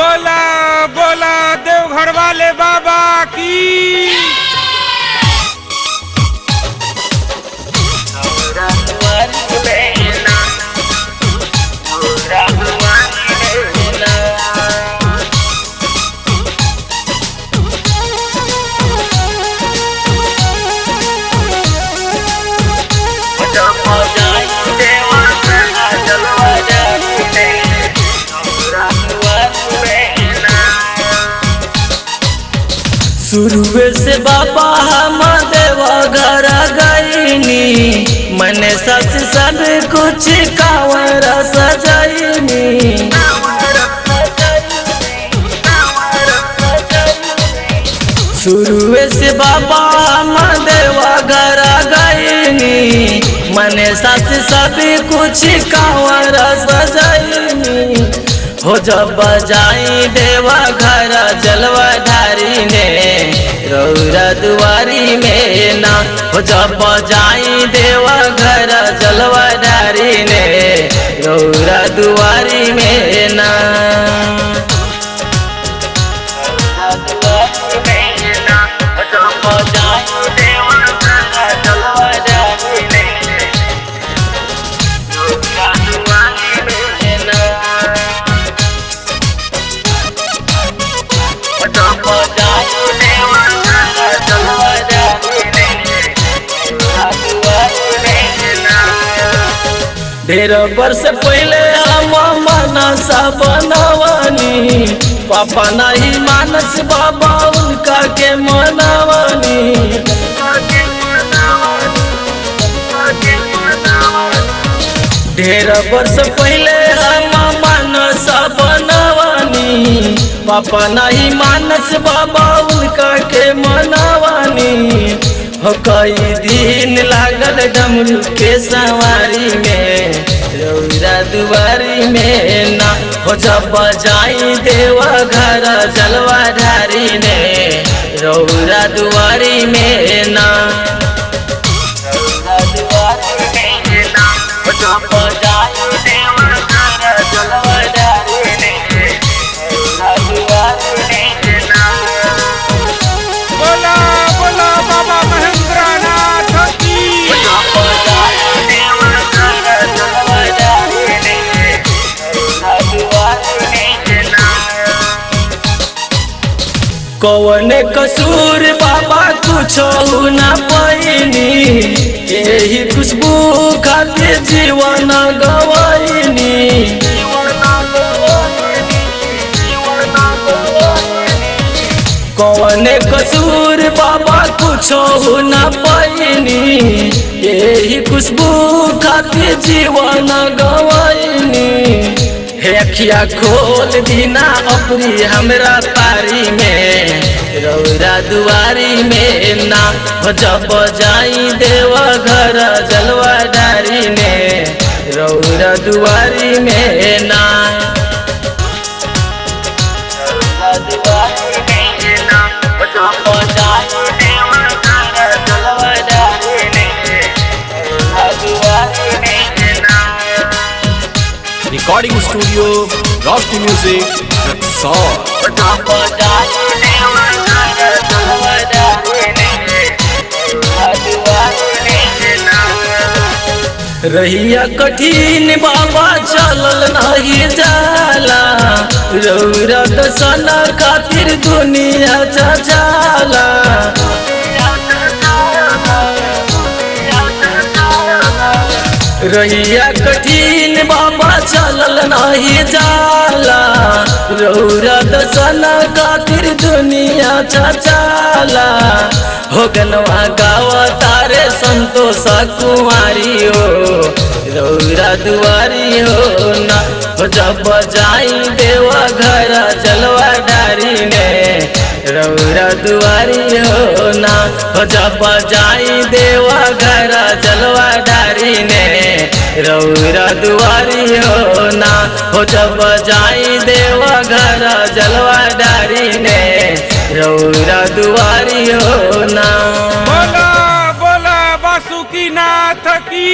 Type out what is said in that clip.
बोला बोला देवघर वाले बाबा की। शुरुए से बाबा हम देवघर गईनी, मने सच सब कुछ कांवर सजैनी। शुरुए से बाबा हम देवघर गईनी, मने सच सब कुछ कांवर सजैनी। हो जब जाई देवा घर जलवा ढारी ने रौरा दुआरी में ना। हो जब जाई देवा घर जलवा ढारी ने रौरा दुआरी में ना। ढेर वर्ष पहले हम मनसा बनवानी, पापा नहीं मानस बाबा उनका के मनवानी। ढेर वर्ष पहले हम मनसा बनवानी, पापा नहीं मानस बाबा उनका के मनवानी। हो कई दिन लागल डमरू के सवारी में रौरा दुआरी में ना। हो जब जाई देवा घर जलवा ढारी ने रौरा दुआरी में ना। रौरा दुआरी में ना। हो जब जाई देवा घर जलवा ढारी ने रौरा दुआरी में ना। बोला बोला बाबा महेंद्रनाथ की। कौन कसूर बाबा कुछो ना पैनी, यही खुशबू खातिर जीवन गवाइनी। कौन कसूर बाबा कुछो ना पैनी, यही खुशबू खातिर जीवन गवाइनी। हे अखिया खोल दीना अपनी हमरा पारी में रौरा दुआरी में ना। हो जब जाई देवा घर जलवा ढारी ने रौरा दुआरी में ना। रौरा दुआरी में ना। हो जब जाई देवा घर जलवा ढारी ने रौरा दुआरी में ना। रिकॉर्डिंग स्टूडियो रोशनी म्यूजिक रक्सौल। रहिया कठिन बाबा चलल नहीं जाला, रौरा दर्शन खातिर दुनिया जाला। रहिया कठिन बाबा चलल नहीं जाला, रौरा दर्शन खातिर दुनिया जाला। हो गनवा गावा तारे संतोष कुमारी हो रौरा दुआरी हो ना। हो जब जाई देवा घर जलवा ढारी ने रौरा दुआरी हो ना। हो जब जाई देवा घर जलवा ढारी ने रौरा दुआरी हो ना। हो जब जाई देवा घर जलवा ढारी ने रौरा दुआरी हो ना। बोला बोला बासुकीनाथ की।